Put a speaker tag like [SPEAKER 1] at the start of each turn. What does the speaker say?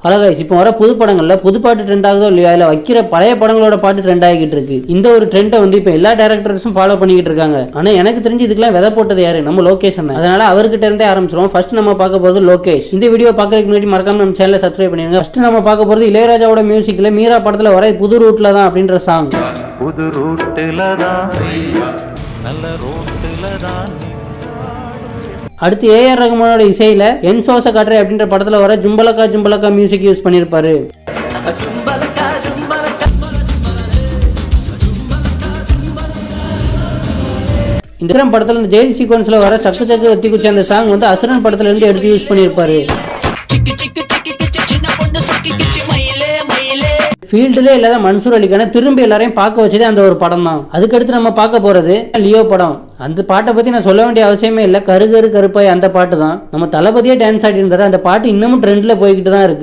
[SPEAKER 1] Hello guys, இப்போ வர புது படங்கள்ல புது பாட்டு ட்ரெண்ட் ஆகுதோ இல்லையா, இல்ல வைக்கிற பழைய படங்களோட பாட்டு ட்ரெண்ட் ஆகிட்டு இருக்கு. இந்த ஒரு ட்ரெண்டை வந்து இப்போ எல்லா டேரக்டர்ஸும் ஃபாலோ பண்ணிட்டு இருக்காங்க. ஆனா எனக்கு தெரிஞ்சு இதுக்கெல்லாம் விதை போட்டது யாரு? நம்ம லோகேஷ். அதனால அவர்கிட்ட இருந்தே ஆரம்பிச்சிருவோம். ஃபர்ஸ்ட் நம்ம பார்க்க போறது லோகேஷ். இந்த வீடியோ பார்க்கறதுக்கு முன்னாடி மறக்காம நம்ம சேனலை சப்ஸ்கிரைப் பண்ணிருங்க. ஃபர்ஸ்ட் நம்ம பார்க்க போறது இளையராஜாவோட மியூசிக்ல மீரா படத்துல வர புது ரூட்ல தான் அப்படின்ற சாங்.
[SPEAKER 2] புது ரூட்ல தான், நல்ல ரூட்ல தான்.
[SPEAKER 1] அடுத்து ஏஆர் ரகுமானோட இசையில என் சோச காட்டுறே அப்படின்ற படத்துல வர ஜும்பலக்கா ஜும்பலக்கா மியூசிக் யூஸ் பண்ணிருப்பாரு. இந்த படத்துல இந்த ஜெயில் சீக்வன்ஸ்ல வர சக்கு சக்கு வத்தி குச்சி அந்த சாங் வந்து அசுரன் படத்துல இருந்து எடுத்து யூஸ் பண்ணிருப்பாரு. ஃபீல்டுல இல்லாத மன்சூர் அலிக்கான திரும்பி எல்லாரையும் பார்க்க வச்சதே அந்த ஒரு படம் தான். அதுக்கடுத்து நம்ம பார்க்க போறது லியோ படம். அந்த பாட்டை பத்தி நான் சொல்ல வேண்டிய அவசியமே இல்லை. கரு கரு கருப்பாய் அந்த பாட்டு தான். நம்ம தளபதியே டான்ஸ் ஆடி இருந்தாரு. அந்த பாட்டு இன்னமும் ட்ரெண்ட்ல போய்கிட்டு தான் இருக்கு.